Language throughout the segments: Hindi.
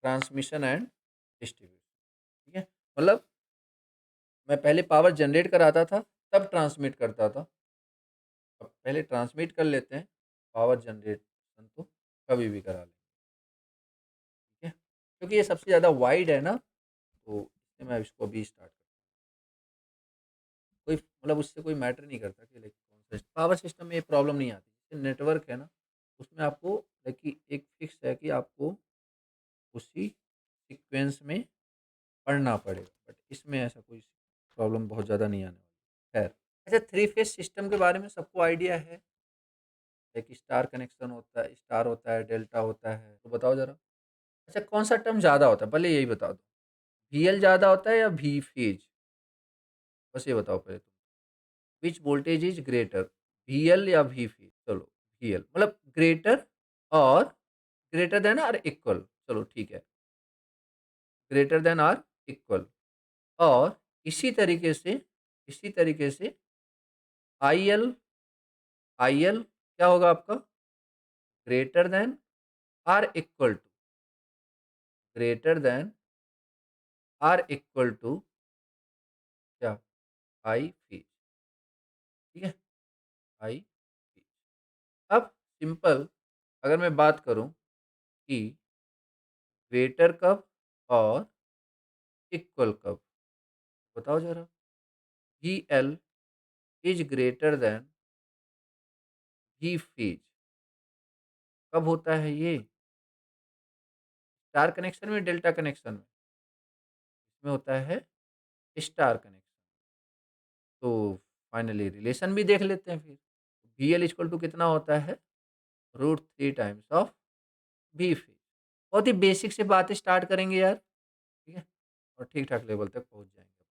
Transmission and distribution. ठीक है, मतलब मैं पहले पावर जनरेट कराता था, तब ट्रांसमिट करता था। अब पहले ट्रांसमिट कर लेते हैं, पावर जनरेशन तो कभी भी करा लें। ठीक है, क्योंकि ये सबसे ज़्यादा वाइड है ना, तो इसलिए मैं इसको अभी स्टार्ट करता कोई मतलब उससे कोई मैटर नहीं करता कि लाइक कौन सा पावर सिस्टम में ये प्रॉब्लम नहीं आती। जैसे नेटवर्क है ना, उसमें आपको लाइक कि एक फिक्स है कि आपको उसी सीक्वेंस में पढ़ना पड़ेगा, बट इसमें ऐसा कोई प्रॉब्लम बहुत ज़्यादा नहीं आने वाली। खैर, अच्छा, थ्री फेज सिस्टम के बारे में सबको आइडिया है? एक स्टार कनेक्शन होता है, स्टार होता है, डेल्टा होता है, तो बताओ ज़रा। अच्छा, कौन-सा टर्म ज़्यादा होता है? पहले यही बता दो। वीएल ज़्यादा होता है या वी फेज? बस ये बताओ पहले तुम। Which voltage is greater, VL या वी फेज? चलो, वीएल मतलब ग्रेटर और ग्रेटर देन और इक्वल। चलो ठीक है, ग्रेटर देन और इक्वल। और इसी तरीके से आईएल, आईएल क्या होगा आपका? ग्रेटर देन और इक्वल टू, ग्रेटर देन और इक्वल टू क्या? I phase. ठीक है, आई फेज। अब सिंपल अगर मैं बात करूं कि ग्रेटर कब और इक्वल कब, बताओ जरा। V L is greater then V phase कब होता है ये? स्टार कनेक्शन में, डेल्टा कनेक्शन में? इसमें होता है स्टार कनेक्शन। तो फाइनली रिलेशन भी देख लेते हैं फिर। वी एल इक्वल टू कितना होता है? Root three times of V phase. बहुत ही बेसिक से बातें स्टार्ट करेंगे यार। ठीक है, और ठीक ठाक लेवल तक पहुंच जाएंगे अपन।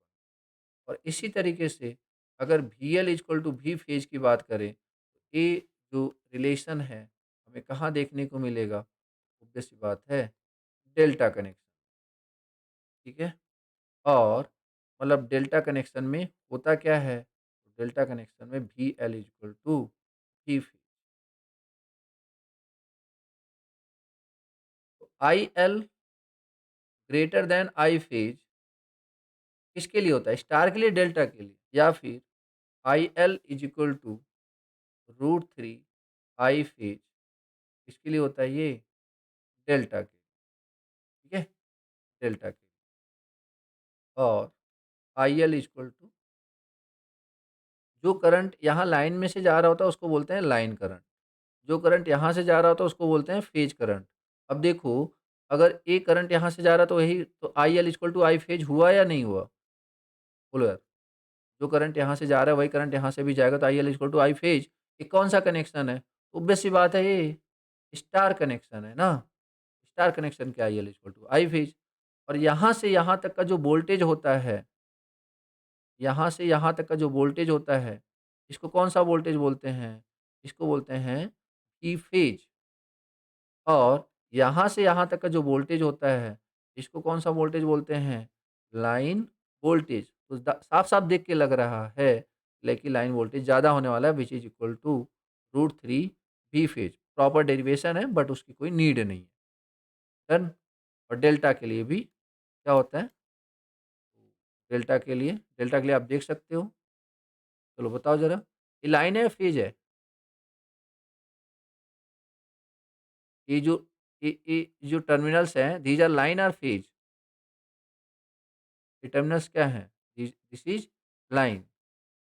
और इसी तरीके से अगर V L equal to V phase की बात करें, तो ये जो रिलेशन है हमें कहाँ देखने को मिलेगा? ऑब्वियस सी बात है, डेल्टा कनेक्शन। ठीक है, और मतलब डेल्टा कनेक्शन में होता क्या है? डेल्टा कनेक्शन में V L equal to V phase. तो I L greater than I phase किसके लिए होता है? स्टार के लिए, डेल्टा के लिए? या फिर I L is equal to root three I phase किसके लिए होता है ये? डेल्टा के लिए। ठीक है, डेल्टा के लिए। और आई एल इक्वल टू जो करंट यहाँ लाइन में से जा रहा होता है उसको बोलते हैं लाइन करंट, जो करंट यहाँ से जा रहा होता है उसको बोलते हैं फेज करंट। अब देखो, अगर ए करंट यहाँ से जा रहा तो यही तो I L equal to I phase हुआ या नहीं हुआ? बोलो यार। जो करंट यहाँ से जा रहा है वही करंट यहाँ से भी जाएगा, तो I L equal to I phase. ये कौन सा कनेक्शन है? ऑब्वियस सी बात है, ये स्टार कनेक्शन है ना। स्टार कनेक्शन के I L equal to I phase. और यहाँ से यहाँ तक का जो वोल्टेज होता है, यहाँ से यहाँ तक का जो वोल्टेज होता है, इसको कौन सा वोल्टेज बोलते हैं? इसको बोलते हैं ई फेज। और यहाँ से यहाँ तक का जो वोल्टेज होता है, इसको कौन सा वोल्टेज बोलते हैं? Line voltage. तो साफ-साफ देख के लग रहा है लेकिन लाइन वोल्टेज ज़्यादा होने वाला है, which is equal to root three V phase. Proper derivation है बट उसकी कोई नीड नहीं है। डन। और डेल्टा के लिए भी क्या होता है? डेल्टा के लिए आप देख सकते हो। चलो बताओ ज़रा, ये लाइन है या फेज है? ये जो ये जो टर्मिनल्स हैं, दीज़ आर लाइन और फेज? ये टर्मिनल्स क्या हैं? This is line.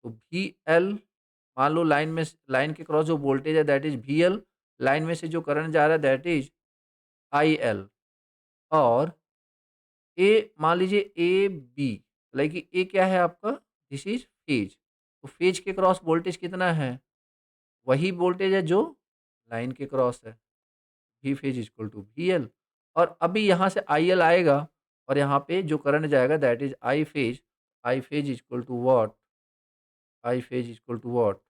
तो वीएल, मान लो लाइन के क्रॉस जो वोल्टेज है दैट इज़ वीएल, लाइन में से जो करंट जा रहा है दैट इज़ आईएल। और ए मान लीजिए ए बी, लाइक ए क्या है आपका? This is phase. तो फेज के क्रॉस वोल्टेज कितना है? वही वोल्टेज है जो लाइन के क्रॉस है। V phase equal to V L. और अभी यहाँ से आई एल आएगा और यहाँ पे जो करंट जाएगा that is I phase. I phase equal to what? I phase equal to what?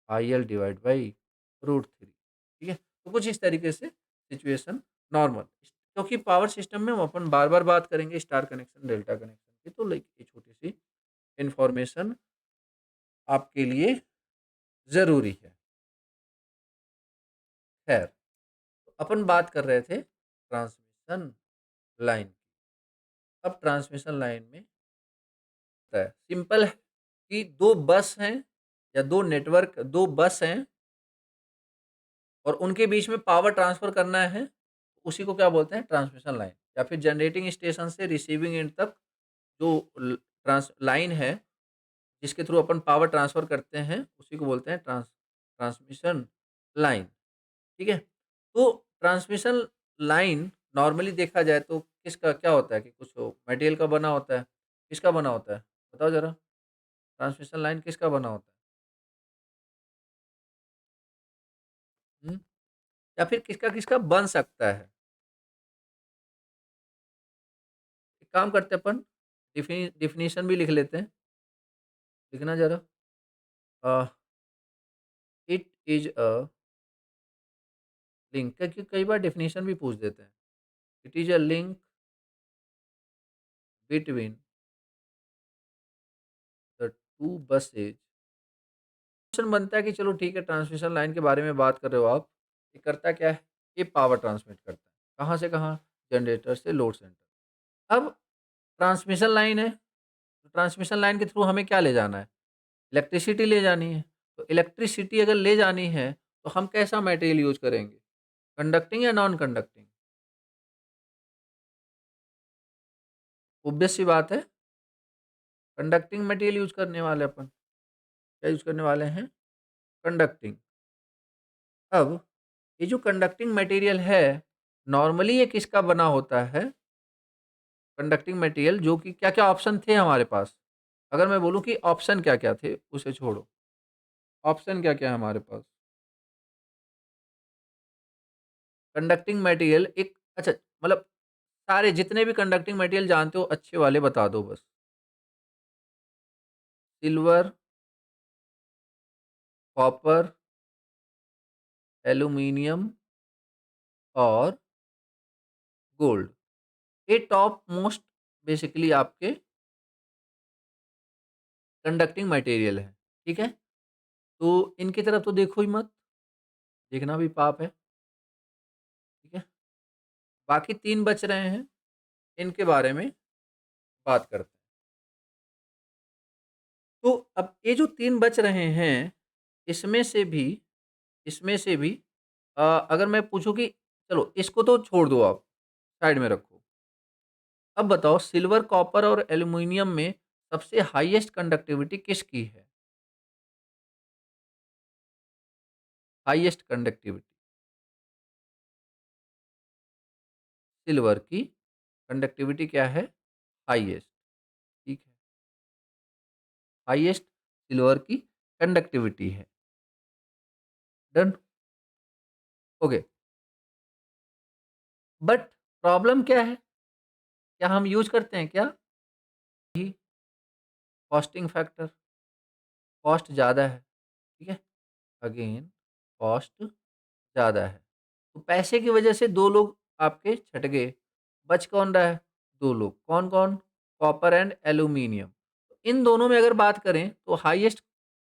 I L divide by root three. ठीक है, तो कुछ इस तरीके से सिचुएशन नॉर्मल। क्योंकि पावर सिस्टम में हम अपन बार बार बात करेंगे स्टार कनेक्शन डेल्टा कनेक्शन की, तो लाइक ये छोटी सी इंफॉर्मेशन आपके लिए ज़रूरी है। खैर, तो अपन बात कर रहे थे ट्रांसमिशन लाइन। अब ट्रांसमिशन लाइन में होता है सिंपल है कि 2 बस हैं या 2 बस हैं और उनके बीच में पावर ट्रांसफ़र करना है, उसी को क्या बोलते हैं ट्रांसमिशन लाइन या फिर जनरेटिंग स्टेशन से रिसीविंग एंड तक जो ट्रांस लाइन है, जिसके थ्रू अपन पावर ट्रांसफ़र करते हैं, उसी को बोलते हैं ट्रांसमिशन लाइन, ठीक है? तो ट्रांसमिशन लाइन नॉर्मली देखा जाए तो किसका क्या होता है कि कुछ मटेरियल का बना होता है, किसका बना होता है? बताओ ज़रा, ट्रांसमिशन लाइन किसका बना होता है? हुँ? या फिर किसका-किसका बन सकता है? एक काम करते हैं अपन डेफिनिशन भी लिख लेते हैं, लिखना ज़रा। अ, इट इज़ अ लिंक क्योंकि कई बार डेफिनिशन भी पूछ देते हैं। It is a link between the 2 buses. Question बनता है कि चलो ठीक है ट्रांसमिशन लाइन के बारे में बात कर रहे हो आप, ये करता क्या है? ये पावर ट्रांसमिट करता है। कहाँ से कहाँ? जनरेटर से लोड सेंटर। अब ट्रांसमिशन लाइन है, तो ट्रांसमिशन लाइन के थ्रू हमें क्या ले जाना है? इलेक्ट्रिसिटी ले जानी है। तो इलेक्ट्रिसिटी अगर ले जानी है, तो हम कैसा मटेरियल यूज़ करेंगे? कंडक्टिंग या नॉन कंडक्टिंग? ऑब्वियस सी बात है, कंडक्टिंग मटेरियल यूज़ करने वाले अपन। क्या यूज़ करने वाले हैं? कंडक्टिंग। अब ये जो कंडक्टिंग मटेरियल है, नॉर्मली ये किसका बना होता है? कंडक्टिंग मटेरियल जो कि क्या-क्या ऑप्शन थे हमारे पास? अगर मैं बोलूँ कि ऑप्शन क्या-क्या थे, उसे छोड़ो। ऑप्शन क्या-क्या है हमारे पास? कंडक्टिंग मटेरियल एक अच्छा मतलब सारे जितने भी कंडक्टिंग मटेरियल जानते हो अच्छे वाले बता दो बस। सिल्वर, कॉपर, एल्यूमीनियम और गोल्ड। ये टॉप मोस्ट बेसिकली आपके कंडक्टिंग मटेरियल है, ठीक है? तो इनकी तरफ तो देखो ही मत, देखना भी पाप है, ठीक है? बाकी 3 बच रहे हैं, इनके बारे में बात करते हैं। तो अब ये जो 3 बच रहे हैं, इसमें से भी इसमें से भी अगर मैं पूछूँ कि चलो इसको तो छोड़ दो आप, साइड में रखो। अब बताओ सिल्वर, कॉपर और एल्यूमीनियम में सबसे हाईएस्ट कंडक्टिविटी किसकी है? हाईएस्ट कंडक्टिविटी सिल्वर की कंडक्टिविटी क्या है? हाईएस्ट, ठीक है। हाईएस्ट सिल्वर की कंडक्टिविटी है। डन? ओके। बट प्रॉब्लम क्या है? क्या हम यूज़ करते हैं क्या? ही कॉस्टिंग फैक्टर, कॉस्ट ज़्यादा है, ठीक है? अगेन कॉस्ट ज़्यादा है। तो पैसे की वजह से 2 लोग आपके छँट गए। बच कौन रहा है? 2 लोग। कौन-कौन? Copper and aluminium. इन दोनों में अगर बात करें तो हाईएस्ट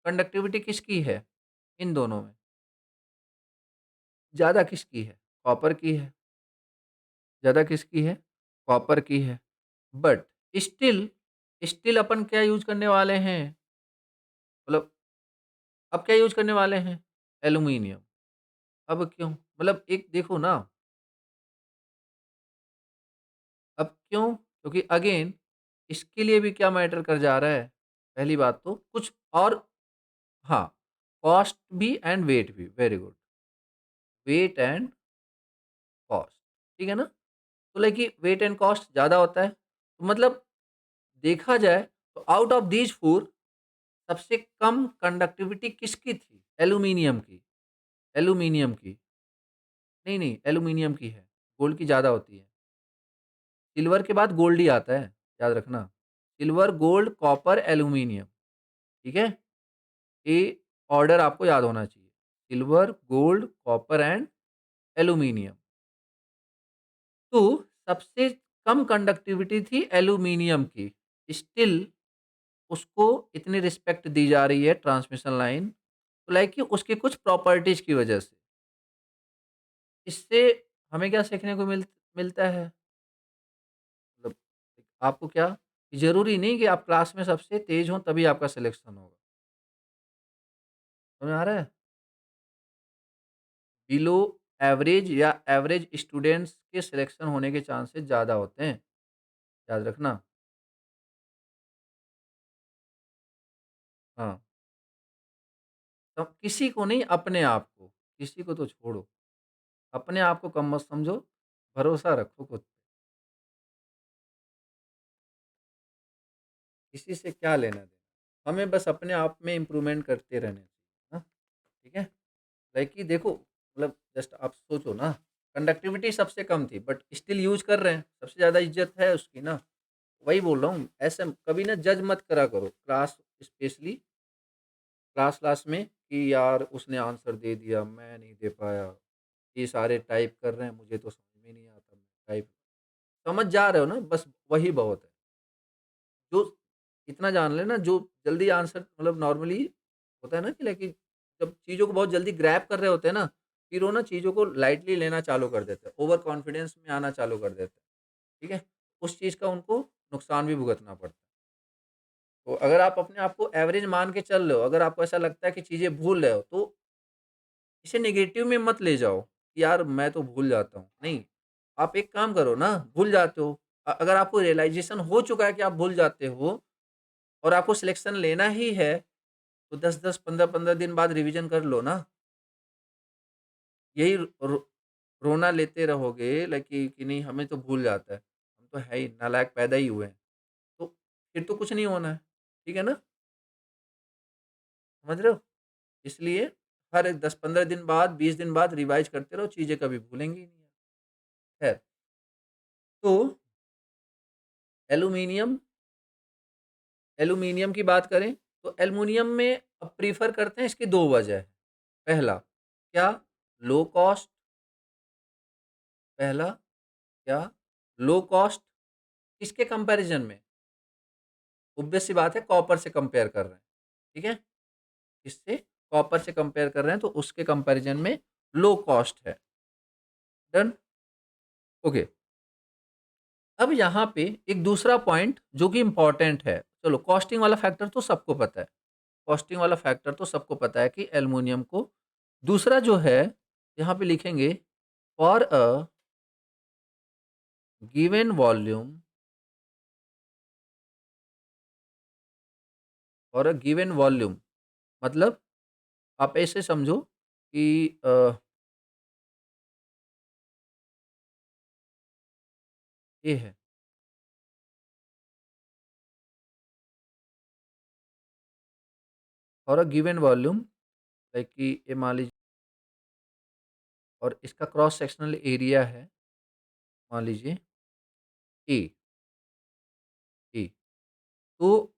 कंडक्टिविटी किसकी है? इन दोनों में। ज़्यादा किसकी है? कॉपर की है। ज़्यादा किसकी है? कॉपर की है। बट स्टिल स्टिल अपन क्या यूज़ करने वाले हैं? मतलब अब क्या यूज़ करने वाले हैं? एल्यूमीनियम। अब क्यों? मतलब एक देखो ना, अब क्यों? क्योंकि अगेन इसके लिए भी क्या मैटर कर जा रहा है? पहली बात तो कुछ और हाँ, कॉस्ट भी एंड वेट भी, very good. Weight and cost, ठीक है ना? तो लाइक कि वेट एंड कॉस्ट ज़्यादा होता है। तो मतलब देखा जाए तो आउट ऑफ दीज़ 4 सबसे कम कंडक्टिविटी किसकी थी? एल्यूमीनियम की। एल्यूमीनियम की। नहीं, नहीं, एल्यूमीनियम की है। गोल्ड की ज़्यादा होती है। सिल्वर के बाद गोल्ड ही आता है, याद रखना। सिल्वर, गोल्ड, कॉपर, एल्यूमीनियम, ठीक है? ये ऑर्डर आपको याद होना चाहिए। Silver, gold, copper and aluminium. तो सबसे कम कंडक्टिविटी थी एल्यूमीनियम की। स्टिल उसको इतनी रिस्पेक्ट दी जा रही है ट्रांसमिशन लाइन, तो लाइक कि उसकी कुछ प्रॉपर्टीज़ की वजह से। इससे हमें क्या सीखने को मिलता है? आपको क्या, ज़रूरी नहीं कि आप क्लास में सबसे तेज़ हों तभी आपका सिलेक्शन होगा। समझ में आ रहा है? बिलो एवरेज या एवरेज स्टूडेंट्स के सिलेक्शन होने के चांसेस ज़्यादा होते हैं, याद रखना। हाँ, तो किसी को नहीं, अपने आप को, किसी को तो छोड़ो, अपने आप को कम मत समझो, भरोसा रखो खुद पे, किसी से क्या लेना-देना। हमें बस अपने आप में इम्प्रूवमेंट करते रहना चाहिए, हाँ, ठीक है? लाइक कि देखो, मतलब जस्ट आप सोचो ना, कंडक्टिविटी सबसे कम थी बट स्टिल यूज़ कर रहे हैं, सबसे ज़्यादा इज़्ज़त है उसकी ना। वही बोल रहा हूँ, ऐसे कभी ना जज मत करा करो, क्लास स्पेशली क्लास में, कि यार उसने आंसर दे दिया, मैं नहीं दे पाया, ये सारे टाइप कर रहे हैं, मुझे तो समझ में नहीं आता, मैं टाइप समझ जा रहे हो ना, बस वही बहुत है। जो इतना जान लेना, जो जल्दी आंसर मतलब नॉर्मली होता है ना कि लाइक जब चीज़ों को बहुत जल्दी ग्रैब कर रहे होते हैं ना, फिर वो ना चीज़ों को लाइटली लेना चालू कर देते हैं, ओवर कॉन्फिडेंस में आना चालू कर देते हैं, ठीक है? उस चीज़ का उनको नुकसान भी भुगतना पड़ता है। तो अगर आप अपने आप को एवरेज मान के चल रहे हो, अगर आपको ऐसा लगता है कि चीज़ें भूल रहे हो, तो इसे नेगेटिव में मत ले जाओ, कि यार मैं तो भूल जाता हूँ। नहीं, आप एक काम करो ना, भूल जाते हो, अगर आपको रियलाइज़ेशन हो चुका है कि आप भूल जाते हो और आपको सिलेक्शन लेना ही है, तो 10-10, 15-15 दिन बाद रिवीजन कर लो ना। यही रो रोना लेते रहोगे लाइक कि नहीं हमें तो भूल जाता है, हम तो है ही नालायक पैदा ही हुए हैं, तो फिर तो कुछ नहीं होना है, ठीक है ना? समझ रहे हो? इसलिए हर 10-15 दिन बाद, 20 दिन बाद रिवाइज़ करते रहो, चीज़ें कभी भूलेंगे ही नहीं। खैर, तो एल्यूमीनियम एल्यूमीनियम की बात करें, तो एल्युमिनियम में अब प्रेफ़र करते हैं, इसकी 2 वजह है। पहला, क्या? लो कॉस्ट, पहला क्या? लो कॉस्ट, किसके कंपैरिज़न में? ऑब्वियस सी बात है, कॉपर से कंपेयर कर रहे हैं, ठीक है? किससे? कॉपर से कंपेयर कर रहे हैं, तो उसके कंपैरिज़न में लो कॉस्ट है। डन? ओके। अब यहाँ पे एक दूसरा पॉइंट जो कि इम्पोर्टेंट है। चलो, कॉस्टिंग वाला फैक्टर तो सबको पता है। कॉस्टिंग वाला फैक्टर तो सबको पता है कि एल्युमिनियम को, दूसरा जो है, यहाँ पे लिखेंगे for a given volume, for a given volume मतलब आप ऐसे समझो कि ये है, for a given volume, like कि ये मान लीजिए, और इसका क्रॉस सेक्शनल एरिया है, मान लीजिए ए, ए, तो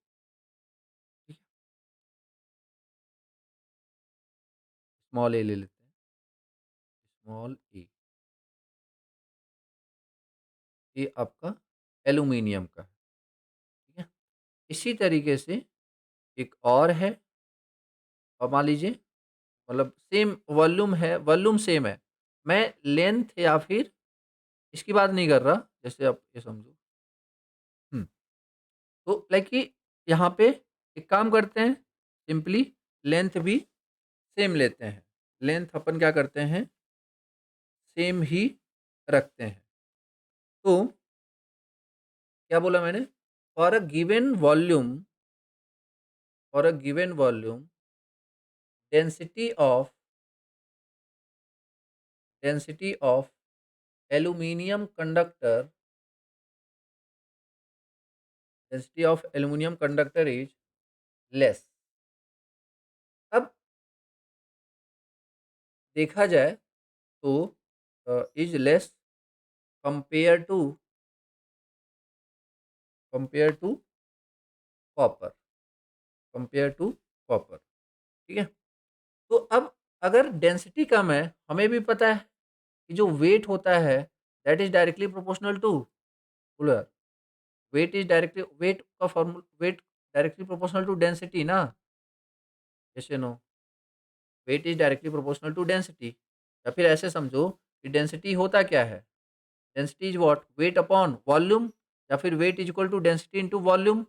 स्मॉल ए ले लेते हैं, स्मॉल ए, ये आपका एल्यूमीनियम का है, ठीक है? इसी तरीके से एक और है, और मान लीजिए, मतलब सेम वॉल्यूम है, वॉल्यूम सेम है। मैं लेंथ या फिर इसकी बात नहीं कर रहा, जैसे आप ये समझो। हुँ, तो लाइक कि यहाँ पे एक काम करते हैं, सिंपली लेंथ भी सेम लेते हैं। लेंथ अपन क्या करते हैं, सेम ही रखते हैं। तो क्या बोला मैंने? For a given volume, for a given volume density of density of aluminium conductor, density of aluminium conductor is less. अब देखा जाए तो is less compare to, compare to copper, compare to copper, ठीक है? तो अब अगर डेंसिटी कम है, हमें भी पता है कि जो वेट होता है that is directly proportional to, बोलो यार, वेट का formula, weight directly proportional to density ना, जैसे no, weight is directly proportional to density, या फिर ऐसे समझो कि डेंसिटी होता क्या है, density is what, weight upon volume, या फिर weight is equal to density into volume,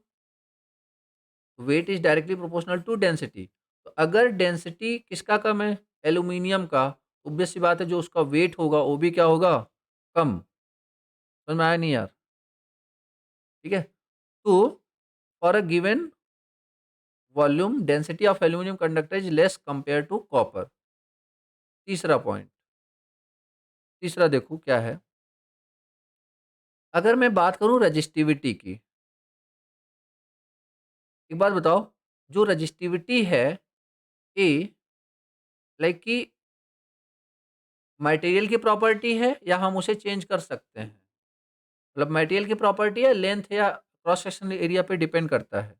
weight is directly proportional to density. तो अगर डेंसिटी किसका कम है, एल्यूमिनियम का, ऑब्वियस सी बात है जो उसका वेट होगा वो भी क्या होगा, कम। समझ में आया नहीं यार? ठीक है। तो for a given volume density of aluminium conductor is less compare to copper. तीसरा पॉइंट, तीसरा देखो क्या है। अगर मैं बात करूं रजिस्टिविटी की, एक बात बताओ, जो रजिस्टिविटी है ए, लाइक कि मटेरियल की प्रॉपर्टी है या हम उसे चेंज कर सकते हैं? मतलब मटेरियल की प्रॉपर्टी है, लेंथ या क्रॉस सेक्शनल एरिया पे डिपेंड करता है?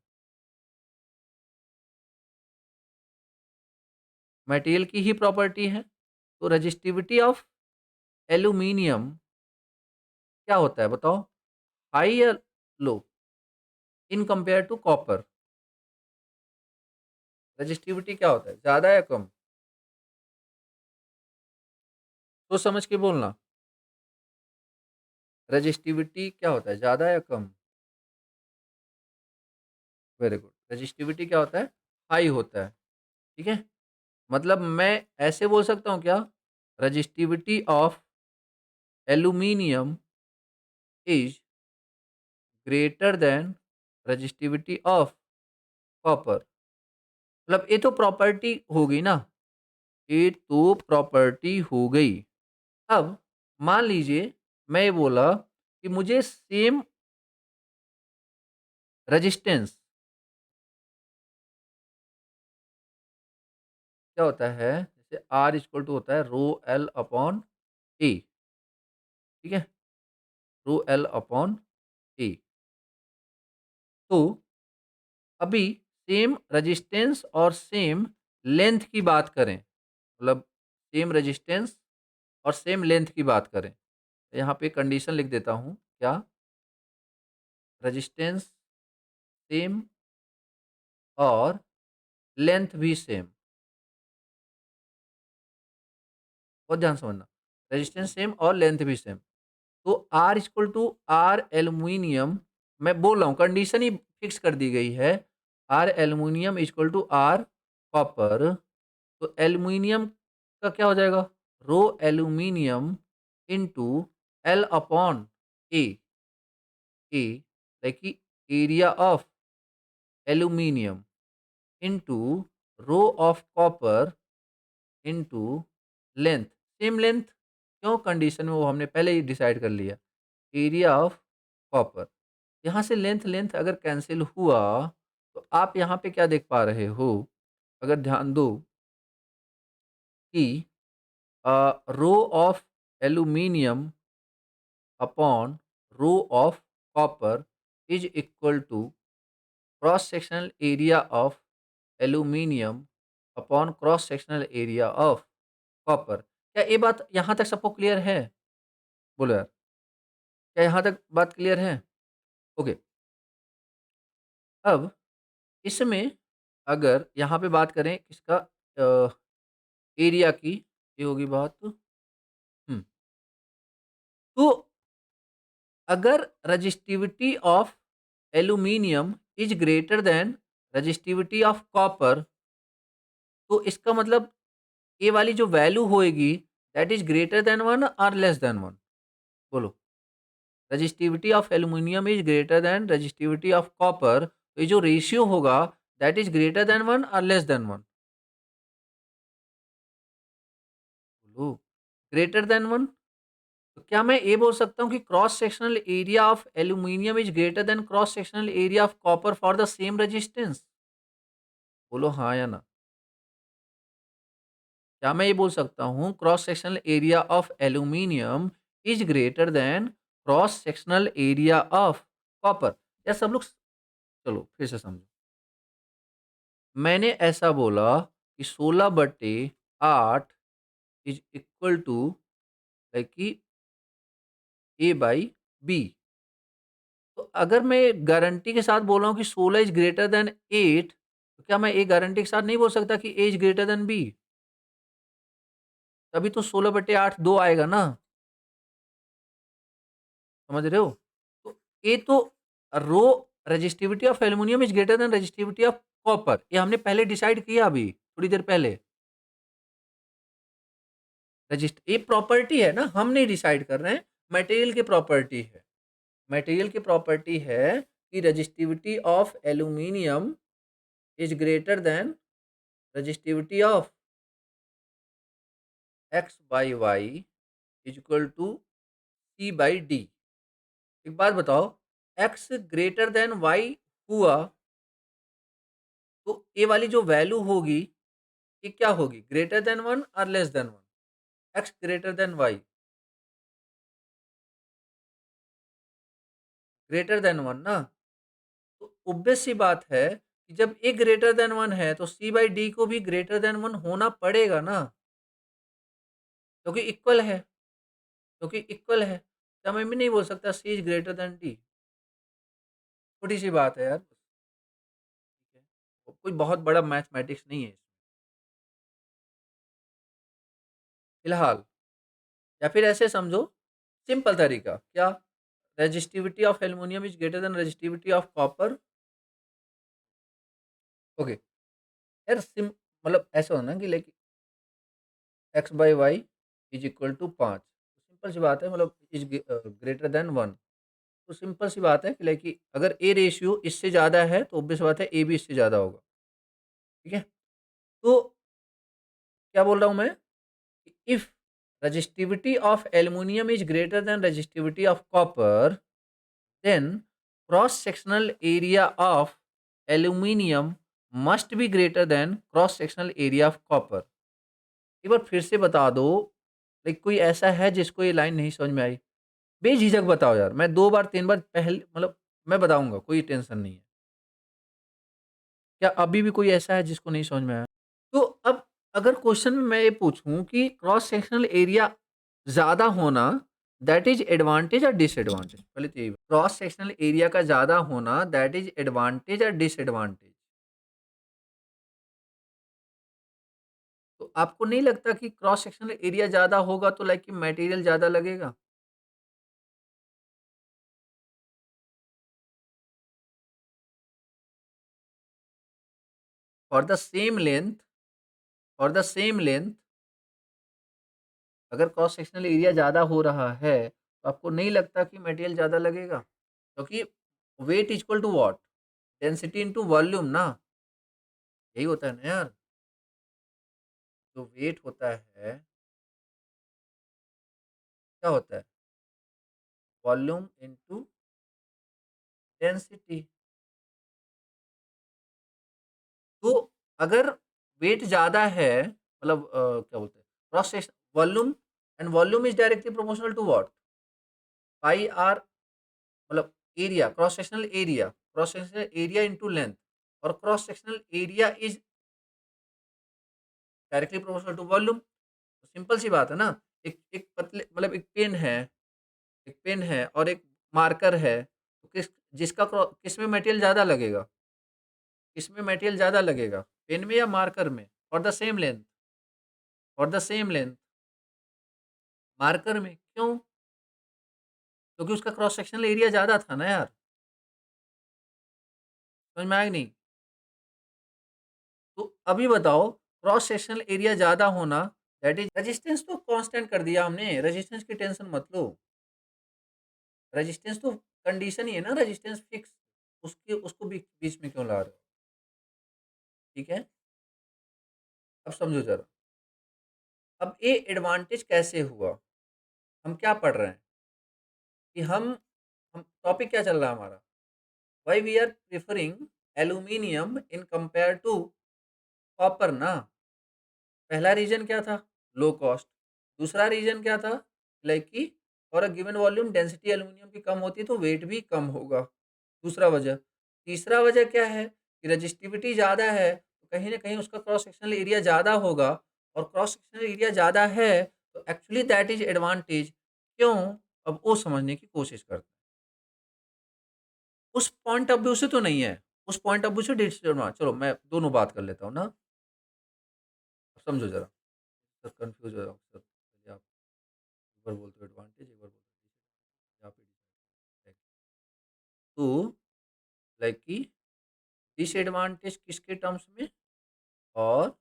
मटेरियल की ही प्रॉपर्टी है। तो रजिस्टिविटी ऑफ एल्यूमिनियम क्या होता है बताओ, हाई या low in compare to copper? Resistivity क्या होता है, ज्यादा या कम? तो समझ के बोलना, रजिस्टिविटी क्या होता है, ज्यादा या कम? Very good. रजिस्टिविटी क्या होता है, हाई होता है। ठीक है। मतलब मैं ऐसे बोल सकता हूँ क्या, resistivity of aluminium is greater then resistivity of copper. मतलब ये तो प्रॉपर्टी हो गई ना, ये तो प्रॉपर्टी हो गई। अब मान लीजिए मैं ये बोला कि मुझे सेम रेजिस्टेंस, क्या होता है, जैसे आर इक्वल टू होता है रो एल अपॉन ए। ठीक है, रो एल अपॉन ए। तो अभी सेम रेजिस्टेंस और सेम लेंथ की बात करें, मतलब सेम रेजिस्टेंस और सेम लेंथ की बात करें, तो यहाँ पे कंडीशन लिख देता हूँ क्या, रेजिस्टेंस सेम और लेंथ भी सेम। बहुत ध्यान से समझना, रेजिस्टेंस सेम और लेंथ भी सेम। तो R equal to R aluminium, मैं बोल रहा हूँ कंडीशन ही फिक्स कर दी गई है, R aluminium equal to R copper. तो एल्यूमिनियम का क्या हो जाएगा, rho aluminium into L upon A, A like कि area of aluminium into rho of copper into length, same length. क्यों, कंडीशन में वो हमने पहले ही डिसाइड कर लिया, एरिया ऑफ कॉपर। यहाँ से लेंथ लेंथ अगर कैंसिल हुआ तो आप यहाँ पे क्या देख पा रहे हो, अगर ध्यान दो कि rho of aluminium upon rho of copper is equal to cross sectional area of aluminium upon cross sectional area of copper. क्या ये बात यहाँ तक सबको क्लियर है? बोलो यार, क्या यहाँ तक बात क्लियर है? ओके। अब इसमें अगर यहाँ पे बात करें किसका, एरिया की, ये होगी बात। तो अगर resistivity of aluminium is greater then resistivity of copper, तो इसका मतलब ये वाली जो वैल्यू होएगी that is greater than one और लेस देन वन। बोलो, resistivity of aluminium is greater then resistivity of copper, तो ये जो रेशियो होगा that is greater than one और लेस देन वन? बोलो, ग्रेटर देन वन। तो क्या मैं ये बोल सकता हूँ कि cross sectional area of aluminium is greater then cross sectional area of copper for the same resistance? बोलो हाँ या ना। क्या मैं ये बोल सकता हूँ cross sectional area of aluminium is greater then cross sectional area of copper? या सब लोग, चलो फिर से समझो, मैंने ऐसा बोला कि 16/8 इज इक्वल टू लाइक कि ए बाई बी। तो अगर मैं गारंटी के साथ बोल रहा हूँ कि 16 इज ग्रेटर देन 8, तो क्या मैं ए गारंटी के साथ नहीं बोल सकता कि ए इज ग्रेटर देन बी? तभी तो 16/8 2 आएगा ना। समझ रहे हो? तो ए तो rho resistivity of aluminium is greater than resistivity of copper, ये हमने पहले डिसाइड किया अभी थोड़ी देर पहले। रजिस्ट ये प्रॉपर्टी है ना, हम नहीं डिसाइड कर रहे हैं, मटेरियल की प्रॉपर्टी है। मटेरियल की प्रॉपर्टी है कि resistivity of aluminium is greater than resistivity of X by Y is equal to C by D. एक बात बताओ, एक्स ग्रेटर देन वाई हुआ तो ए वाली जो वैल्यू होगी ये क्या होगी, ग्रेटर देन वन और less than one? X greater than Y, greater than one ना, तो ऑब्वियस सी बात है कि जब ए ग्रेटर देन वन है तो सी बाई डी को भी ग्रेटर देन वन होना पड़ेगा ना, क्योंकि इक्वल है, क्योंकि इक्वल है, तो मैं भी नहीं बोल सकता सी इज ग्रेटर देन डी। छोटी सी बात है यार, ठीक है, कोई बहुत बड़ा मैथमेटिक्स नहीं है फिलहाल। या फिर ऐसे समझो, सिंपल तरीका क्या, resistivity of aluminium is greater than resistivity of copper. Okay यार, सिम मतलब ऐसा होना कि like x by Y is equal to 5, simple सी बात है, मतलब इज ग्रेटर देन वन। तो सिंपल सी बात है कि लाइक कि अगर ए रेशियो इससे ज़्यादा है तो ऑब्वियस बात है ए भी इससे ज़्यादा होगा। ठीक है, तो क्या बोल रहा हूँ मैं, if resistivity of aluminum is greater than resistivity of copper, then cross sectional area of aluminum must be greater than cross sectional area of copper। एक बार फिर से बता दो, लाइक कोई ऐसा है जिसको ये लाइन नहीं समझ में आई, बेझिझक बताओ यार, मैं 2 बार 3 बार पहले मतलब मैं बताऊंगा, कोई टेंशन नहीं है। क्या अभी भी कोई ऐसा है जिसको नहीं समझ में आया? तो अब अगर क्वेश्चन में मैं ये पूछूं कि क्रॉस सेक्शनल एरिया ज़्यादा होना दैट इज एडवांटेज और डिसएडवांटेज, पहले तो यही क्रॉस सेक्शनल एरिया का ज़्यादा होना दैट इज एडवांटेज और डिसएडवांटेज। तो आपको नहीं लगता कि क्रॉस सेक्शनल एरिया ज़्यादा होगा तो लाइक कि मटेरियल ज़्यादा लगेगा? For the same length, for the same length अगर क्रॉस सेक्शनल एरिया ज़्यादा हो रहा है तो आपको नहीं लगता कि मटेरियल ज़्यादा लगेगा? क्योंकि weight equal to what, density into volume ना, यही होता है ना यार, जो वेट होता है क्या होता है, वॉल्यूम इनटू डेंसिटी। तो अगर वेट ज़्यादा है मतलब क्या बोलते हैं, cross section volume, and volume is directly proportional to what, pi r, मतलब area, cross sectional area, cross sectional area into length, और cross sectional area is directly proportional to volume. तो सिंपल सी बात है ना, एक एक पतले मतलब एक पेन है, एक पेन है और एक मार्कर है, तो जिसका किस में मटेरियल ज़्यादा लगेगा, किस में मटेरियल ज़्यादा लगेगा, पेन में या मार्कर में, for the same length, for the same length marker में, क्यों? क्योंकि उसका क्रॉस सेक्शनल एरिया ज़्यादा था ना यार, समझ में आया कि नहीं? तो अभी बताओ, क्रॉस सेक्शनल एरिया ज़्यादा होना दैट इज रेजिस्टेंस तो कांस्टेंट कर दिया हमने, रेजिस्टेंस की टेंशन मत लो, रेजिस्टेंस तो कंडीशन ही है ना, रेजिस्टेंस फिक्स, उसके उसको बीच में क्यों ला रहे हो? ठीक है, अब समझो जरा, अब ये एडवांटेज कैसे हुआ, हम क्या पढ़ रहे हैं कि हम टॉपिक क्या चल रहा है हमारा, why we are preferring aluminium in compare to copper ना। पहला रीजन क्या था, लो कॉस्ट। दूसरा रीजन क्या था, लाइक कि for a given volume density aluminium की कम होती है तो वेट भी कम होगा, दूसरा वजह। तीसरा वजह क्या है कि रजिस्टिविटी ज़्यादा है तो कहीं ना कहीं उसका क्रॉस सेक्शनल एरिया ज़्यादा होगा, और क्रॉस सेक्शनल एरिया ज़्यादा है तो एक्चुअली दैट इज एडवांटेज। क्यों? अब वो समझने की कोशिश करते हैं, उस पॉइंट ऑफ व्यू से तो नहीं है, उस पॉइंट ऑफ व्यू से चलो मैं दोनों बात कर लेता हूँ ना, समझो जरा, सर कंफ्यूज हो जाओ सर, चलिए आप एक बार बोलते हो एडवांटेज, एक बार बोलते हो disadvantage, आप ही decide करो। तो लाइक कि डिसएडवांटेज किसके टर्म्स में और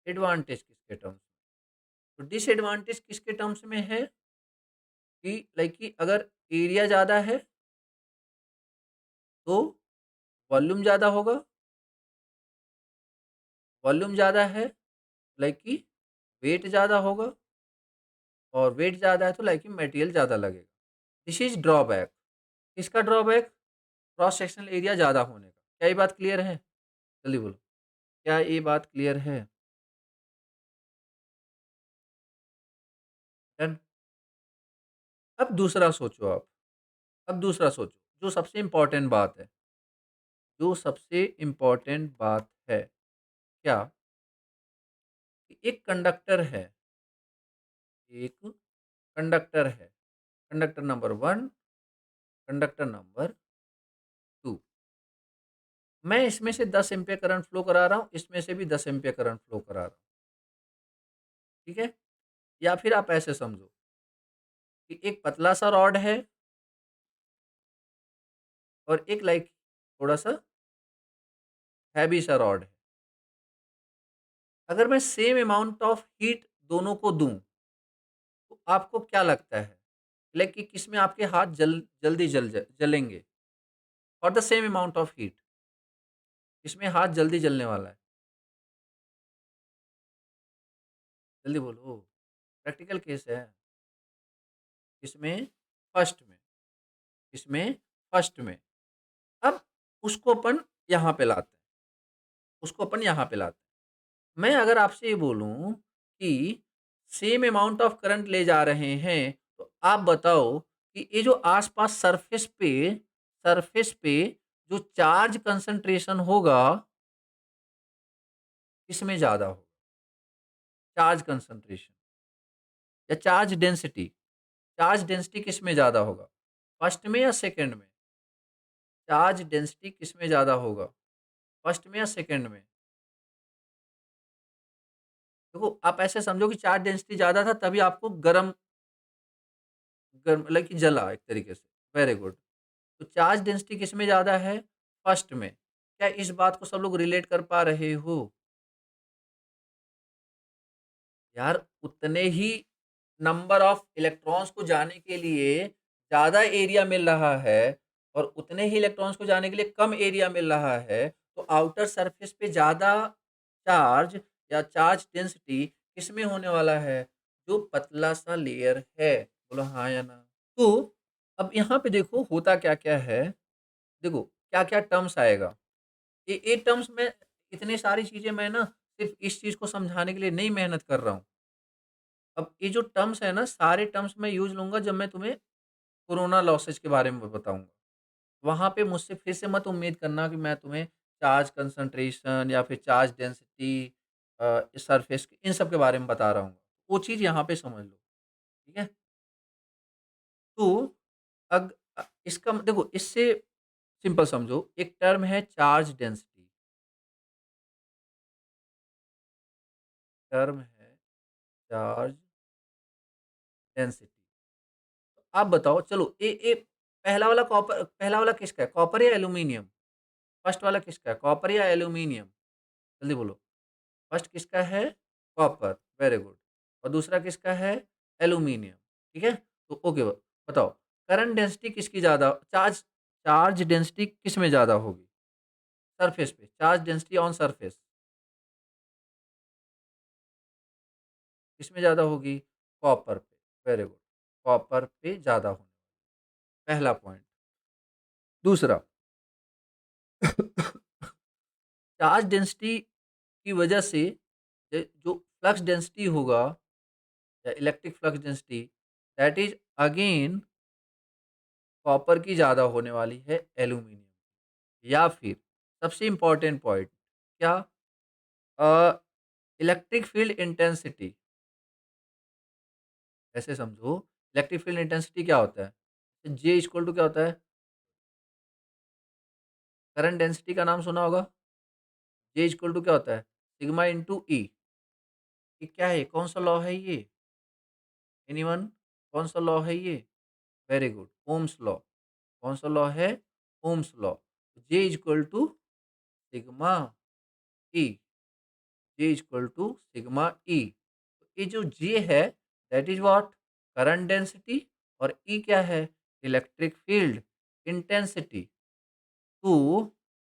एडवांटेज किसके टर्म्स में। तो डिसएडवांटेज किसके टर्म्स में है कि लाइक कि अगर एरिया ज़्यादा है तो वॉल्यूम ज़्यादा होगा, वॉल्यूम ज़्यादा है लाइक कि वेट ज़्यादा होगा, और वेट ज़्यादा है तो लाइक कि मटेरियल ज़्यादा लगेगा। This is drawback. किसका ड्रॉबैक? क्रॉस सेक्शनल एरिया ज़्यादा होने का। क्या ये बात क्लियर है? जल्दी बोलो, क्या ये बात क्लियर है? डन। अब दूसरा सोचो आप, अब दूसरा सोचो, जो सबसे इम्पोर्टेंट बात है, जो सबसे इम्पोर्टेंट बात है, क्या? कि एक कंडक्टर है, एक कंडक्टर है, कंडक्टर नंबर 1, कंडक्टर नंबर 2। मैं इसमें से 10 एम्पीयर करंट फ्लो करा रहा हूँ, इसमें से भी 10 एम्पीयर करंट फ्लो करा रहा हूँ, ठीक है? या फिर आप ऐसे समझो कि एक पतला सा रॉड है और एक लाइक थोड़ा-सा हैवी सा रॉड है। अगर मैं सेम अमाउंट ऑफ हीट दोनों को दूँ, तो आपको क्या लगता है? लाइक कि किसमें आपके हाथ जल्दी जलेंगे? For the same amount of heat, किसमें हाथ जल्दी जलने वाला है? जल्दी बोलो, प्रैक्टिकल केस है। किसमें? फर्स्ट में, किसमें? फर्स्ट में। अब उसको अपन यहाँ पे लाते हैं, उसको अपन यहाँ पे लाते हैं। मैं अगर आपसे ये बोलूँ कि सेम अमाउंट ऑफ करंट ले जा रहे हैं, तो आप बताओ कि ये जो आस-पास सरफेस पे जो चार्ज कंसंट्रेशन होगा, किसमें ज़्यादा होगा? चार्ज कंसंट्रेशन या चार्ज डेंसिटी किसमें ज़्यादा होगा? फर्स्ट में या सेकंड में? चार्ज डेंसिटी किसमें ज़्यादा होगा? फर्स्ट में या सेकंड में? देखो, आप ऐसे समझो कि चार्ज डेंसिटी ज़्यादा था तभी आपको गरम मतलब कि जला एक तरीके से। Very good. तो चार्ज डेंसिटी किसमें ज़्यादा है? फर्स्ट में। क्या इस बात को सब लोग रिलेट कर पा रहे हो? यार, उतने ही नंबर ऑफ इलेक्ट्रॉन्स को जाने के लिए ज़्यादा एरिया मिल रहा है और उतने ही इलेक्ट्रॉन्स को जाने के लिए कम एरिया मिल रहा है, तो आउटर सरफेस पे ज़्यादा चार्ज या चार्ज डेंसिटी किसमें होने वाला है? जो पतला सा लेयर है। बोलो हाँ या ना? तो अब यहाँ पे देखो होता क्या-क्या है, देखो क्या-क्या टर्म्स आएगा। ये टर्म्स में इतनी सारी चीज़ें मैं ना सिर्फ़ इस चीज़ को समझाने के लिए नहीं मेहनत कर रहा हूँ। अब ये जो टर्म्स है ना, सारे टर्म्स मैं यूज़ लूँगा जब मैं तुम्हें कोरोना लॉसेस के बारे में बताऊँगा। वहाँ पे मुझसे फिर से मत उम्मीद करना कि मैं तुम्हें चार्ज कंसंट्रेशन या फिर चार्ज डेंसिटी सरफेस इन सब के बारे में बता रहा हूँ। वो चीज़ यहाँ पे समझ लो, ठीक है? तो इसका देखो इससे सिंपल समझो, एक टर्म है चार्ज डेंसिटी, टर्म है चार्ज डेंसिटी। आप बताओ चलो ए पहला वाला किसका है? कॉपर या एल्यूमीनियम? फर्स्ट वाला किसका है? कॉपर या एल्यूमीनियम? जल्दी बोलो। फर्स्ट किसका है? Copper, very good. और दूसरा किसका है? एल्यूमीनियम, ठीक है? तो ओके बताओ, करंट डेंसिटी किसकी ज़्यादा चार्ज चार्ज डेंसिटी किसमें ज़्यादा होगी? सरफेस पे, चार्ज डेंसिटी ऑन सरफेस किसमें ज़्यादा होगी? कॉपर पे, वेरी गुड। कॉपर पे ज़्यादा होगी, पहला पॉइंट। दूसरा चार्ज डेंसिटी की वजह से जो फ्लक्स डेंसिटी होगा या electric flux density, that is again copper की ज़्यादा होने वाली है एल्यूमीनियम। या फिर सबसे इम्पोर्टेंट पॉइंट क्या? Electric field intensity. ऐसे समझो, इलेक्ट्रिक फील्ड इंटेंसिटी क्या होता है? जे इक्वल टू क्या होता है? करंट डेंसिटी का नाम सुना होगा। जे इक्वल टू क्या होता है? सिग्मा इंटू ई। ये क्या है? कौन सा लॉ है ये? एनीवन? कौन सा लॉ है ये? Very good, Ohm's law. कौन सा लॉ है? Ohm's law, J equal to sigma E, J equal to sigma E. ये जो जे है that is what, current density, और ई क्या है, इलेक्ट्रिक फील्ड इंटेंसिटी। तो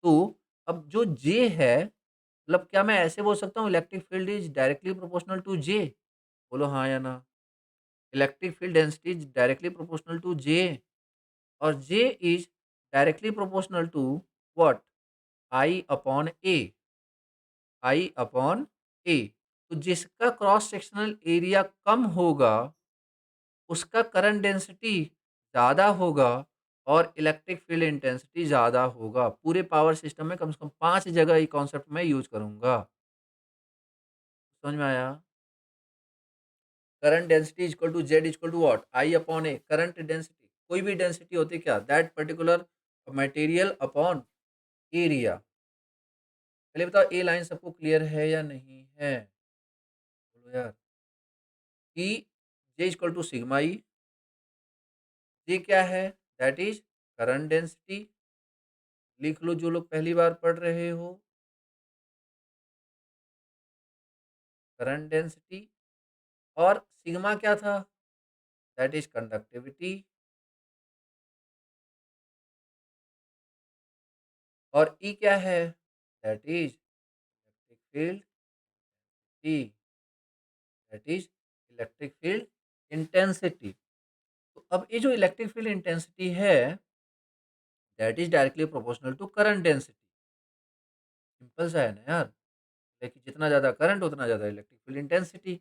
तो अब जो जे है, मतलब क्या मैं ऐसे बोल सकता हूँ electric field is directly proportional to J? बोलो हाँ या ना। Electric field density is directly proportional to J, और J is directly proportional to what, I upon A, I upon A. तो जिसका क्रॉस सेक्शनल एरिया कम होगा उसका करंट डेंसिटी ज़्यादा होगा और इलेक्ट्रिक फील्ड इंटेंसिटी ज़्यादा होगा। पूरे पावर सिस्टम में कम से कम 5 जगह ये कॉन्सेप्ट मैं यूज़ करूँगा। समझ में आया? Current density equal to Z equal to what, I upon A. Current density, कोई भी डेंसिटी होती है क्या, that particular material upon area. पहले बताओ ये लाइन सबको क्लियर है या नहीं है? बोलो यार। कि जे इक्वल टू सिग्मा ई, ये क्या है, दैट इज करंट डेंसिटी। लिख लो जो लोग पहली बार पढ़ रहे हो, करंट डेंसिटी। और सिग्मा क्या था, दैट इज कंडक्टिविटी। और ई क्या है, that is electric field, E that is electric field intensity. तो अब ये जो इलेक्ट्रिक फील्ड इंटेंसिटी है that is directly proportional to current density. Simple सा है ना यार। लेकिन जितना ज़्यादा करंट उतना ज़्यादा इलेक्ट्रिक फील्ड इंटेंसिटी।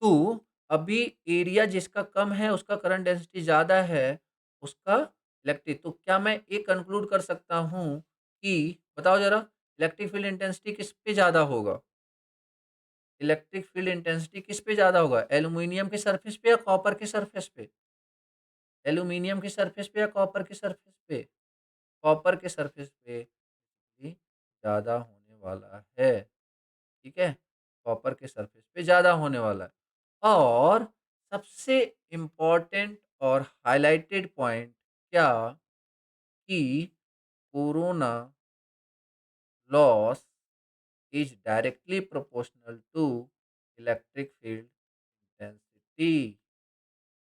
तो अभी एरिया जिसका कम है उसका करंट डेंसिटी ज़्यादा है, उसका इलेक्ट्रिक। तो क्या मैं ये कंक्लूड कर सकता हूँ कि, बताओ ज़रा, इलेक्ट्रिक फील्ड इंटेंसिटी किस पे ज़्यादा होगा? इलेक्ट्रिक फील्ड इंटेंसिटी किस पे ज़्यादा होगा, एल्यूमीनियम के सरफेस पे या कॉपर के सरफेस पे? एल्यूमीनियम के सरफेस पे या कॉपर के सरफेस पे? कॉपर के सरफेस पे भी ज़्यादा होने वाला है। ठीक है, कॉपर के सरफेस पे ज़्यादा होने वाला है। और सबसे इम्पोर्टेंट और हाइलाइटेड पॉइंट क्या, कि corona loss is directly proportional to electric field intensity.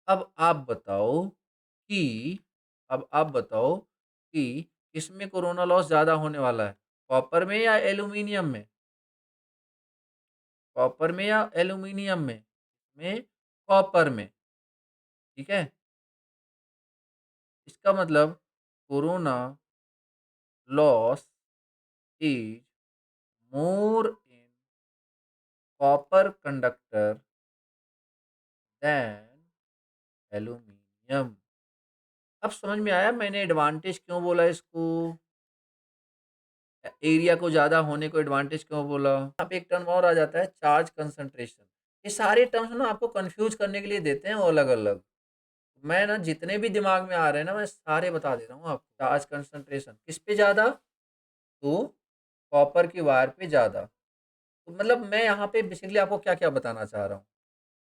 अब आप बताओ कि अब आप बताओ कि किसमें कोरोना लॉस ज़्यादा होने वाला है, कॉपर में या एल्यूमीनियम में? कॉपर में या एल्यूमीनियम में कॉपर में। ठीक है, इसका मतलब corona loss is more in copper conductor then aluminium. अब समझ में आया मैंने एडवांटेज क्यों बोला इसको, एरिया को ज़्यादा होने को एडवांटेज क्यों बोला। यहाँ पे एक टर्म और आ जाता है, चार्ज कंसंट्रेशन। ये सारे टर्म्स ना आपको कंफ्यूज करने के लिए देते हैं वो अलग अलग। मैं ना जितने भी दिमाग में आ रहे हैं ना मैं सारे बता दे रहा हूँ आपको। चार्ज कंसंट्रेशन किस पे ज़्यादा, तो कॉपर की वायर पे ज़्यादा। तो मतलब मैं यहाँ पे बेसिकली आपको क्या क्या बताना चाह रहा हूँ,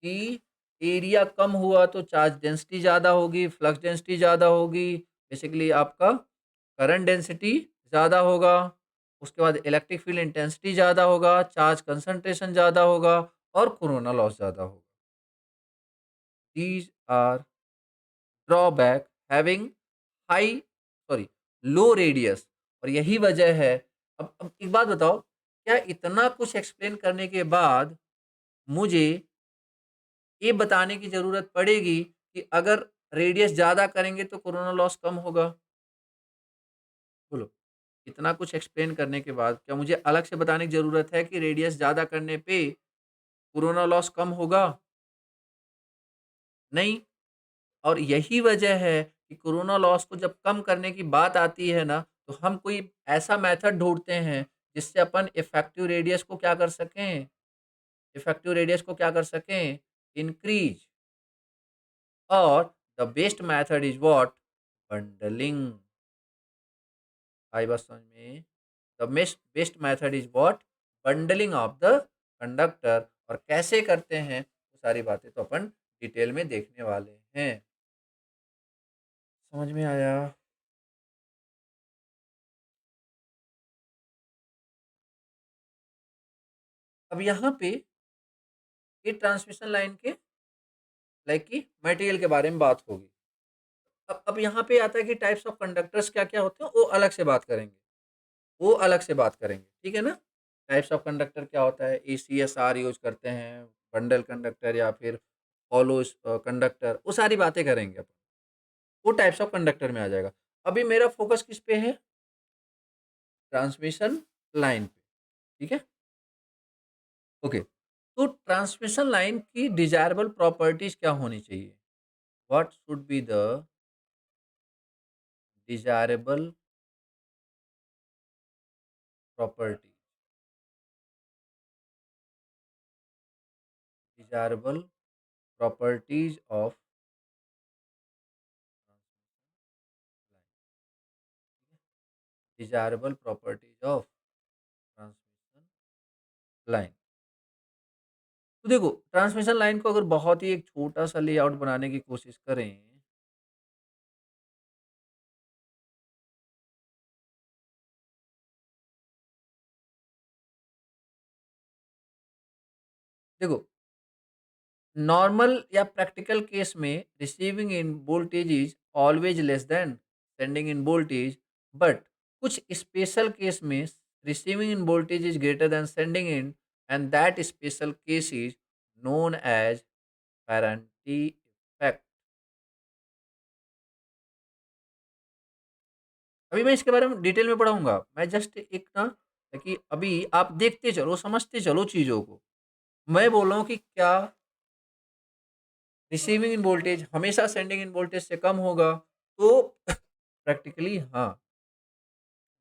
कि एरिया कम हुआ तो चार्ज डेंसिटी ज़्यादा होगी, फ्लक्स डेंसिटी ज़्यादा होगी, बेसिकली आपका करंट डेंसिटी ज़्यादा होगा, उसके बाद इलेक्ट्रिक फील्ड इंटेंसिटी ज़्यादा होगा, चार्ज कंसंट्रेशन ज़्यादा होगा, और कोरोना लॉस ज़्यादा होगा। These are drawback having high, sorry, low radius. और यही वजह है। अब एक बात बताओ, क्या इतना कुछ एक्सप्लेन करने के बाद मुझे ये बताने की ज़रूरत पड़ेगी कि अगर रेडियस ज़्यादा करेंगे तो कोरोना लॉस कम होगा? बोलो। इतना कुछ एक्सप्लेन करने के बाद क्या मुझे अलग से बताने की ज़रूरत है कि रेडियस ज़्यादा करने पे कोरोना लॉस कम होगा? नहीं। और यही वजह है कि कोरोना लॉस को जब कम करने की बात आती है ना, तो हम कोई ऐसा मेथड ढूँढते हैं जिससे अपन इफेक्टिव रेडियस को क्या कर सकें, इफेक्टिव रेडियस को क्या कर सकें, इंक्रीज। और the best method is what, bundling. आई बात समझ में? The best best method is what, bundling of the conductor. और कैसे करते हैं वो सारी बातें तो अपन डिटेल में देखने वाले हैं। समझ में आया? अब यहाँ पे ये ट्रांसमिशन लाइन के लाइक की मटेरियल के बारे में बात होगी। अब यहाँ पे आता है कि टाइप्स ऑफ कंडक्टर्स क्या-क्या होते हैं, वो अलग से बात करेंगे, वो अलग से बात करेंगे, ठीक है ना? टाइप्स ऑफ कंडक्टर क्या होता है, एसीएसआर यूज़ करते हैं, बंडल कंडक्टर या फिर हॉलो कंडक्टर, वो सारी बातें करेंगे अपन, वो टाइप्स ऑफ कंडक्टर में आ जाएगा। अभी मेरा फोकस किस पे है? ट्रांसमिशन लाइन पे, ठीक है? ओके, तो ट्रांसमिशन लाइन की डिज़ायरेबल प्रॉपर्टीज़ क्या होनी चाहिए? What should be the desirable property? Desirable properties of desirable properties of transmission line. तो देखो, ट्रांसमिशन लाइन को अगर बहुत ही एक छोटा-सा लेआउट बनाने की कोशिश करें, देखो नॉर्मल या प्रैक्टिकल केस में receiving end voltage is always less than sending end voltage, but कुछ स्पेशल केस में receiving end voltage is greater than sending end, and that special case is known as Ferranti effect. अभी मैं इसके बारे में डिटेल में पढ़ाऊंगा, मैं जस्ट एक ना कि अभी आप देखते चलो, समझते चलो चीजों को। मैं बोल रहा हूँ कि क्या रिसीविंग इन वोल्टेज हमेशा सेंडिंग इन वोल्टेज से कम होगा? तो प्रैक्टिकली हाँ,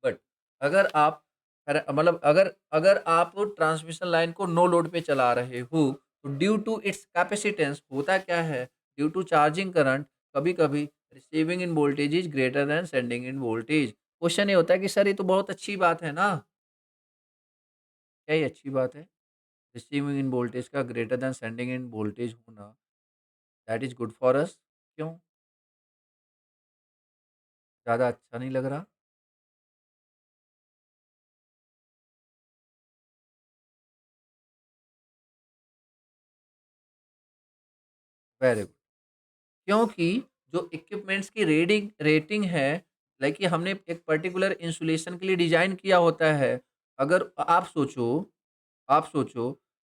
बट अगर आप मतलब अगर अगर आप ट्रांसमिशन लाइन को नो लोड पे चला रहे हो, तो ड्यू टू इट्स कैपेसिटेंस होता क्या है, ड्यू टू चार्जिंग करंट, कभी कभी receiving end voltage is greater than sending end voltage. Question ये होता है कि सर ये तो बहुत अच्छी बात है ना, क्या ये अच्छी बात है? रिसीविंग इन वोल्टेज का greater than sending end voltage होना, that is good for us. क्यों? ज़्यादा अच्छा नहीं लग रहा? Very good. क्योंकि जो इक्विपमेंट्स की रेडिंग रेटिंग है, लाइक कि हमने एक पर्टिकुलर इंसुलेशन के लिए डिजाइन किया होता है। अगर आप सोचो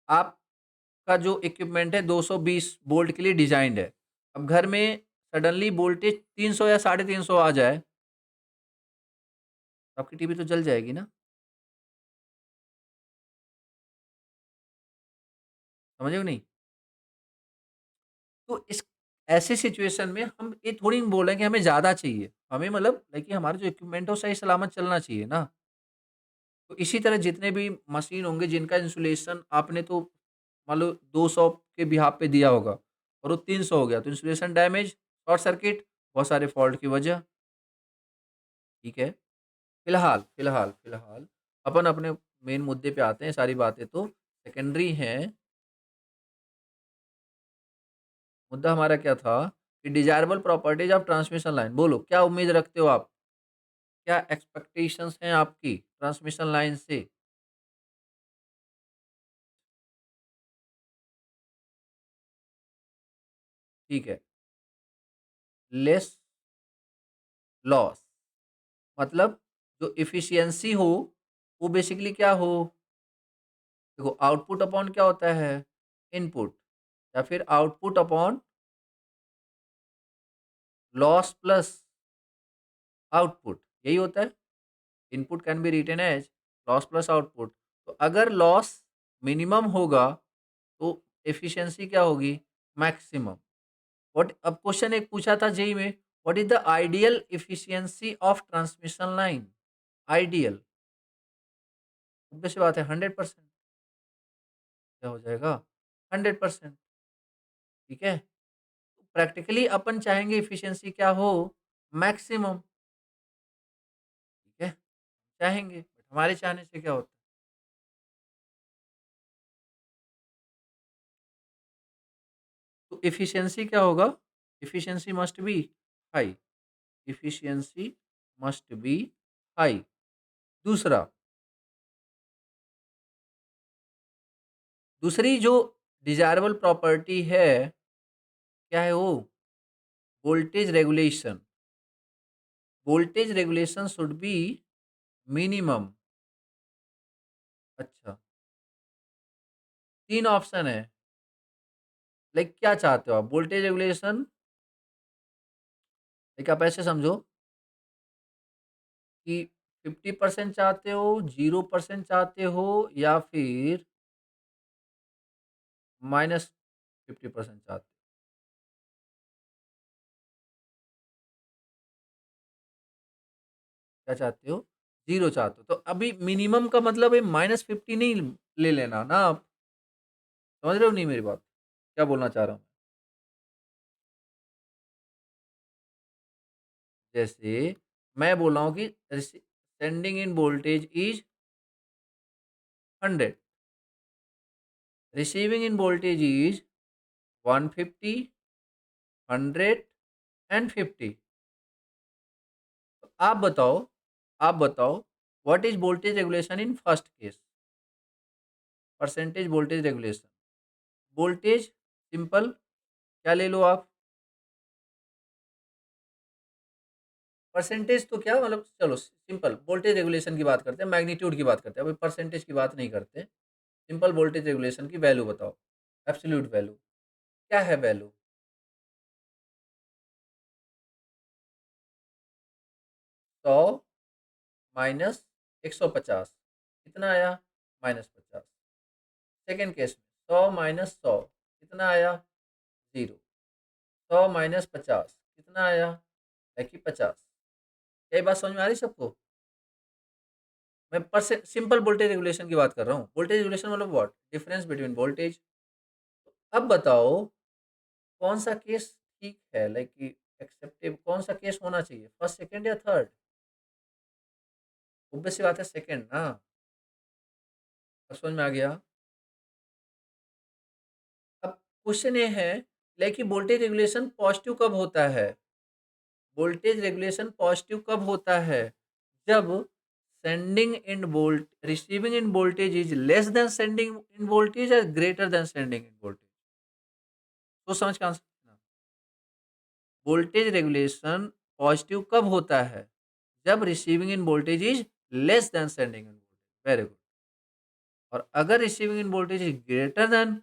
आपका जो इक्विपमेंट है 220 वोल्ट के लिए डिजाइंड है। अब घर में सडनली वोल्टेज 300 या 350 आ जाए, तो आपकी टीवी तो जल जाएगी ना। समझे कि नहीं? तो इस ऐसे सिचुएशन में हम ये थोड़ी बोल रहे हैं कि हमें ज्यादा चाहिए, हमें मतलब लाइक कि हमारा जो इक्विपमेंट है वो सही सलामत चलना चाहिए ना। तो इसी तरह जितने भी मशीन होंगे जिनका इंसुलेशन आपने तो मान लो 200 के बिहाफ पे दिया होगा और वो 300 हो गया, तो इंसुलेशन डैमेज, शॉर्ट सर्किट, बहुत सारे फॉल्ट की वजह, ठीक है। फिलहाल अपन अपने मेन मुद्दे पे आते हैं, सारी बातें तो सेकेंडरी हैं। मुद्दा हमारा क्या था कि desirable properties of transmission line, बोलो क्या उम्मीद रखते हो आप, क्या एक्सपेक्टेशंस हैं आपकी ट्रांसमिशन लाइन से? ठीक है, लेस लॉस, मतलब जो एफिशिएंसी हो वो बेसिकली क्या हो? देखो आउटपुट अपॉन क्या होता है, इनपुट, या फिर output upon loss plus output, यही होता है। Input can be written as loss plus output. तो अगर लॉस मिनिमम होगा तो एफिशिएंसी क्या होगी, मैक्सिमम। व्हाट, अब क्वेश्चन एक पूछा था जेई में, what is the ideal efficiency of transmission line? Ideal, obvious सी बात है 100%। क्या हो जाएगा? 100%, ठीक है। प्रैक्टिकली अपन चाहेंगे एफिशिएंसी क्या हो, मैक्सिमम, ठीक है, चाहेंगे, बट हमारे चाहने से क्या होता है? तो एफिशिएंसी क्या होगा, efficiency must be high, efficiency must be high. दूसरा, दूसरी जो डिजायरेबल प्रॉपर्टी है, क्या है वो? Voltage regulation. Voltage regulation should be minimum. अच्छा, 3 ऑप्शन है। लाइक क्या चाहते हो आप? वोल्टेज रेगुलेशन, लाइक आप ऐसे समझो कि 50% चाहते हो, 0% चाहते हो, या फिर -50% चाहते हो? क्या चाहते हो? 0 चाहते हो। तो अभी मिनिमम का मतलब है -50 नहीं ले लेना ना आप। समझ रहे हो नहीं मेरी बात? क्या बोलना चाह रहा हूँ? जैसे मैं बोल रहा हूँ कि sending end voltage is 100, receiving end voltage is 150, 100 and 50। आप बताओ what is voltage regulation in first case? Percentage voltage regulation. Voltage simple, क्या ले लो आप? परसेंटेज तो क्या मतलब, चलो सिंपल वोल्टेज रेगुलेशन की बात करते हैं, मैग्नीट्यूड की बात करते हैं, अभी परसेंटेज की बात नहीं करते। सिंपल वोल्टेज रेगुलेशन की वैल्यू बताओ, एब्सोल्यूट वैल्यू। क्या है वैल्यू? 100 माइनस 150 कितना आया? -50। सेकेंड केस में 100 माइनस 100 कितना आया? 0। 100 माइनस 50 कितना आया? है कि 50। यही बात समझ में आ रही सबको? मैं परसेंट सिंपल वोल्टेज रेगुलेशन की बात कर रहा हूँ। वोल्टेज रेगुलेशन मतलब व्हाट? Difference between voltage. अब बताओ कौन सा केस ठीक है, लाइक कि एक्सेप्टेबल कौन सा केस होना चाहिए, फर्स्ट, सेकंड या थर्ड? ऑब्वियस सी बात है सेकंड ना। अब समझ में आ गया? अब क्वेश्चन ये है, लाइक कि वोल्टेज रेगुलेशन पॉजिटिव कब होता है? वोल्टेज रेगुलेशन पॉजिटिव कब होता है? जब sending end volt receiving end voltage is less than sending end voltage और greater than sending end voltage. तो समझ का आंसर, वोल्टेज रेगुलेशन पॉजिटिव कब होता है? जब receiving end voltage is less than sending end voltage. Very good. और अगर receiving end voltage is greater then,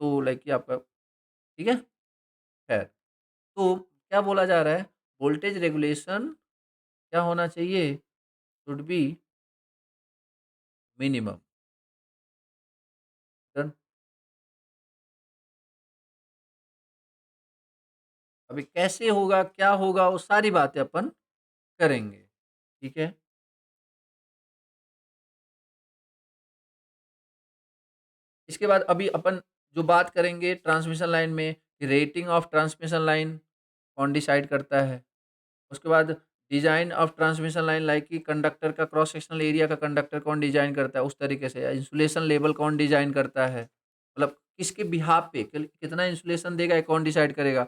तो लाइक कि आपका ठीक है, खैर। तो क्या बोला जा रहा है? वोल्टेज रेगुलेशन क्या होना चाहिए? Should be minimum. डन। अभी कैसे होगा, क्या होगा, वो सारी बातें अपन करेंगे। ठीक है। इसके बाद अभी अपन जो बात करेंगे ट्रांसमिशन लाइन में, रेटिंग ऑफ ट्रांसमिशन लाइन कौन डिसाइड करता है। उसके बाद design of transmission line, like कि कंडक्टर का क्रॉस सेक्शनल एरिया का कंडक्टर कौन डिजाइन करता है, उस तरीके से इंसुलेशन लेवल कौन डिजाइन करता है, मतलब किसके बिहाफ पे कितना इंसुलेशन देगा, ये कौन डिसाइड करेगा।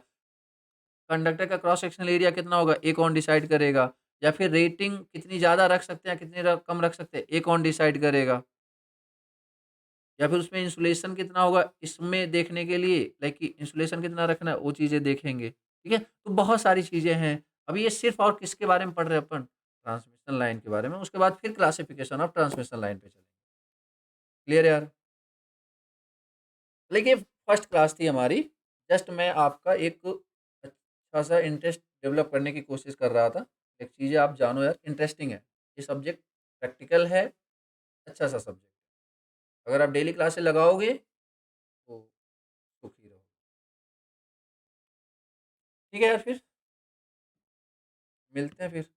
कंडक्टर का क्रॉस सेक्शनल एरिया कितना होगा, ये कौन डिसाइड करेगा। या फिर रेटिंग कितनी ज़्यादा रख सकते हैं, कितनी कम रख सकते हैं, ये कौन डिसाइड करेगा। या फिर उसमें इंसुलेशन कितना होगा, इसमें देखने के लिए लाइक कि इंसुलेशन कितना रखना है, वो चीज़ें देखेंगे। ठीक है, तो बहुत सारी चीज़ें हैं। अभी ये सिर्फ और किसके बारे में पढ़ रहे हैं अपन? ट्रांसमिशन लाइन के बारे में। उसके बाद फिर क्लासिफिकेशन ऑफ ट्रांसमिशन लाइन पे चलेंगे। क्लियर है यार? लेकिन फर्स्ट क्लास थी हमारी। जस्ट मैं आपका एक अच्छा सा इंटरेस्ट डेवलप करने की कोशिश कर रहा था। एक चीज़ें आप जानो यार, इंटरेस्टिंग है। ये सब्जेक्ट प्रैक्टिकल है, अच्छा सा सब्जेक्ट। अगर आप डेली क्लासेस लगाओगे तो सुखी रहो। ठीक है यार, फिर मिलते हैं फिर।